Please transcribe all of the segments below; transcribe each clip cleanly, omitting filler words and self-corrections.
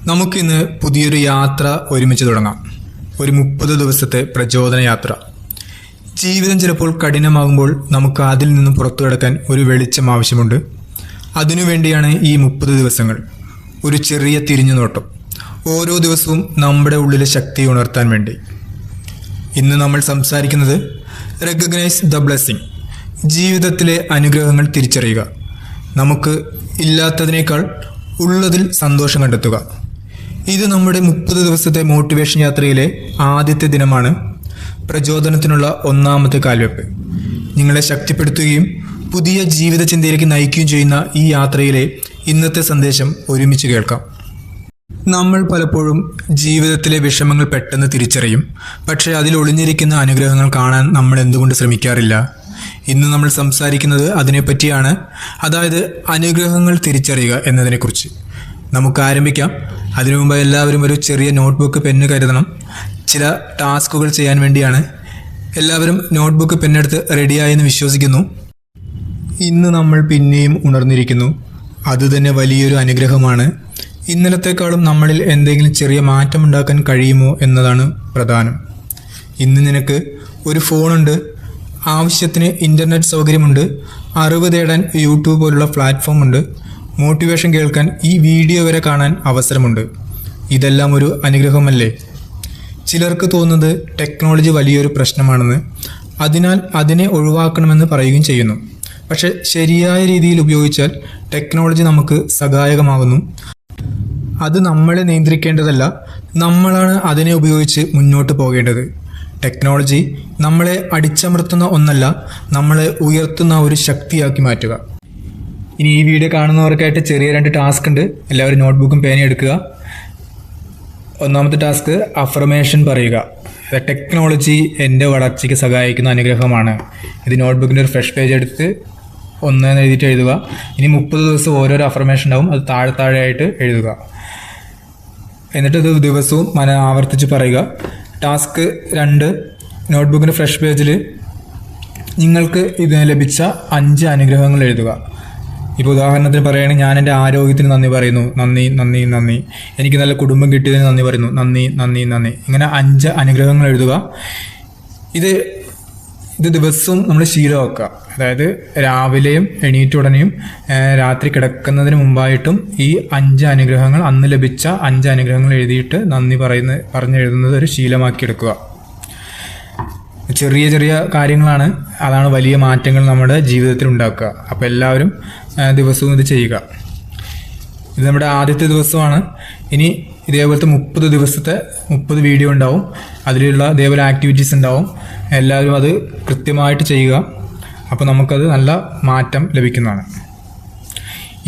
നമുക്കിന്ന് പുതിയൊരു യാത്ര ഒരുമിച്ച് തുടങ്ങാം. ഒരു 30 ദിവസത്തെ പ്രചോദന യാത്ര. ജീവിതം ചിലപ്പോൾ കഠിനമാകുമ്പോൾ നമുക്ക് അതിൽ നിന്നും പുറത്തു കടക്കാൻ ഒരു വെളിച്ചം ആവശ്യമുണ്ട്. അതിനുവേണ്ടിയാണ് ഈ 30 ദിവസങ്ങൾ. ഒരു ചെറിയ തിരിഞ്ഞുനോട്ടം, ഓരോ ദിവസവും നമ്മുടെ ഉള്ളിലെ ശക്തി ഉണർത്താൻ വേണ്ടി. ഇന്ന് നമ്മൾ സംസാരിക്കുന്നത് റെക്കഗ്നൈസ് ദ ബ്ലെസ്സിങ്. ജീവിതത്തിലെ അനുഗ്രഹങ്ങൾ തിരിച്ചറിയുക. നമുക്ക് ഇല്ലാത്തതിനേക്കാൾ ഉള്ളതിൽ സന്തോഷം കണ്ടെത്തുക. ഇത് നമ്മുടെ 30 ദിവസത്തെ മോട്ടിവേഷൻ യാത്രയിലെ ആദ്യത്തെ ദിനമാണ്. പ്രചോദനത്തിനുള്ള ഒന്നാമത്തെ കാൽവെപ്പ്. നിങ്ങളെ ശക്തിപ്പെടുത്തുകയും പുതിയ ജീവിത ചിന്തയിലേക്ക് നയിക്കുകയും ചെയ്യുന്ന ഈ യാത്രയിലെ ഇന്നത്തെ സന്ദേശം ഒരുമിച്ച് കേൾക്കാം. നമ്മൾ പലപ്പോഴും ജീവിതത്തിലെ വിഷമങ്ങൾ പെട്ടെന്ന് തിരിച്ചറിയും. പക്ഷേ അതിൽ ഒളിഞ്ഞിരിക്കുന്ന അനുഗ്രഹങ്ങൾ കാണാൻ നമ്മൾ എന്തുകൊണ്ട് ശ്രമിക്കാറില്ല? ഇന്ന് നമ്മൾ സംസാരിക്കുന്നത് അതിനെപ്പറ്റിയാണ്. അതായത് അനുഗ്രഹങ്ങൾ തിരിച്ചറിയുക എന്നതിനെക്കുറിച്ച്. നമുക്ക് ആരംഭിക്കാം. അതിനു മുമ്പ് എല്ലാവരും ഒരു ചെറിയ നോട്ട്ബുക്ക് പെന്ന് കരുതണം. ചില ടാസ്കുകൾ ചെയ്യാൻ വേണ്ടിയാണ്. എല്ലാവരും നോട്ട്ബുക്ക് പെന്നെടുത്ത് റെഡിയായെന്ന് വിശ്വസിക്കുന്നു. ഇന്ന് നമ്മൾ പിന്നെയും ഉണർന്നിരിക്കുന്നു. അതുതന്നെ വലിയൊരു അനുഗ്രഹമാണ്. ഇന്നലത്തെക്കാളും നമ്മളിൽ എന്തെങ്കിലും ചെറിയ മാറ്റമുണ്ടാക്കാൻ കഴിയുമോ എന്നതാണ് പ്രധാനം. ഇന്ന് നിനക്ക് ഒരു ഫോണുണ്ട്, ആവശ്യത്തിന് ഇൻ്റർനെറ്റ് സൗകര്യമുണ്ട്, അറിവ് തേടാൻ യൂട്യൂബ് പോലുള്ള പ്ലാറ്റ്ഫോം ഉണ്ട്, മോട്ടിവേഷൻ കേൾക്കാൻ ഈ വീഡിയോ വരെ കാണാൻ അവസരമുണ്ട്. ഇതെല്ലാം ഒരു അനുഗ്രഹമല്ലേ? ചിലർക്ക് തോന്നുന്നത് ടെക്നോളജി വലിയൊരു പ്രശ്നമാണെന്ന്, അതിനാൽ അതിനെ ഒഴിവാക്കണമെന്ന് പറയുകയും ചെയ്യുന്നു. പക്ഷെ ശരിയായ രീതിയിൽ ഉപയോഗിച്ചാൽ ടെക്നോളജി നമുക്ക് സഹായകമാകുന്നു. അത് നമ്മളെ നിയന്ത്രിക്കേണ്ടതല്ല, നമ്മളാണ് അതിനെ ഉപയോഗിച്ച് മുന്നോട്ട് പോകേണ്ടത്. ടെക്നോളജി നമ്മളെ അടിച്ചമർത്തുന്ന ഒന്നല്ല, നമ്മളെ ഉയർത്തുന്ന ഒരു ശക്തിയാക്കി മാറ്റുക. ഇനി ഈ വീഡിയോ കാണുന്നവർക്കായിട്ട് ചെറിയ 2 ടാസ്ക് ഉണ്ട്. എല്ലാവരും നോട്ട്ബുക്കും പേനയും എടുക്കുക. ഒന്നാമത്തെ ടാസ്ക് അഫർമേഷൻ പറയുക. ടെക്നോളജി എൻ്റെ വളർച്ചയ്ക്ക് സഹായിക്കുന്ന അനുഗ്രഹമാണ്. ഇത് നോട്ട്ബുക്കിൻ്റെ ഒരു ഫ്രഷ് പേജ് എടുത്ത് 1 എഴുതിയിട്ട് എഴുതുക. ഇനി 30 ദിവസം ഓരോരോ അഫർമേഷൻ ഉണ്ടാവും, അത് താഴെയായിട്ട് എഴുതുക. എന്നിട്ട് ഇത് ദിവസവും ആവർത്തിച്ച് പറയുക. ടാസ്ക് 2, നോട്ട്ബുക്കിൻ്റെ ഫ്രഷ് പേജിൽ നിങ്ങൾക്ക് ഇതിന് ലഭിച്ച 5 അനുഗ്രഹങ്ങൾ എഴുതുക. ഇപ്പോൾ ഉദാഹരണത്തിന് പറയുകയാണെങ്കിൽ, ഞാൻ എൻ്റെ ആരോഗ്യത്തിന് നന്ദി പറയുന്നു, നന്ദി നന്ദി നന്ദി. എനിക്ക് നല്ല കുടുംബം കിട്ടിയതിന് നന്ദി പറയുന്നു, നന്ദി നന്ദി നന്ദി. ഇങ്ങനെ 5 അനുഗ്രഹങ്ങൾ എഴുതുക. ഇത് ദിവസവും നമ്മൾ ശീലമാക്കുക. അതായത് രാവിലെയും എണീറ്റ ഉടനെയും രാത്രി കിടക്കുന്നതിന് മുമ്പായിട്ടും ഈ 5 അനുഗ്രഹങ്ങൾ, അന്ന് ലഭിച്ച 5 അനുഗ്രഹങ്ങൾ എഴുതിയിട്ട് നന്ദി പറഞ്ഞെഴുതുന്നത് ഒരു ശീലമാക്കിയെടുക്കുക. ചെറിയ ചെറിയ കാര്യങ്ങളാണ്, അതാണ് വലിയ മാറ്റങ്ങൾ നമ്മുടെ ജീവിതത്തിൽ ഉണ്ടാക്കുക. അപ്പോൾ എല്ലാവരും ദിവസവും ഇത് ചെയ്യുക. ഇത് നമ്മുടെ ആദ്യത്തെ ദിവസമാണ്. ഇനി ഇതേപോലത്തെ 30 ദിവസത്തെ 30 വീഡിയോ ഉണ്ടാവും. അതിലുള്ള ഇതേപോലെ ആക്ടിവിറ്റീസ് ഉണ്ടാവും. എല്ലാവരും അത് കൃത്യമായിട്ട് ചെയ്യുക. അപ്പോൾ നമുക്കത് നല്ല മാറ്റം ലഭിക്കുന്നതാണ്.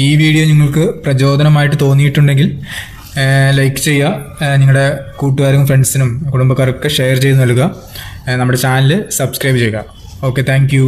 ഈ വീഡിയോ നിങ്ങൾക്ക് പ്രചോദനമായിട്ട് തോന്നിയിട്ടുണ്ടെങ്കിൽ ലൈക്ക് ചെയ്യുക. നിങ്ങളുടെ കൂട്ടുകാരും ഫ്രണ്ട്സിനും കുടുംബക്കാർക്കൊക്കെ ഷെയർ ചെയ്ത് നൽകുക. നമ്മുടെ ചാനൽ സബ്സ്ക്രൈബ് ചെയ്യുക. Okay, thank you.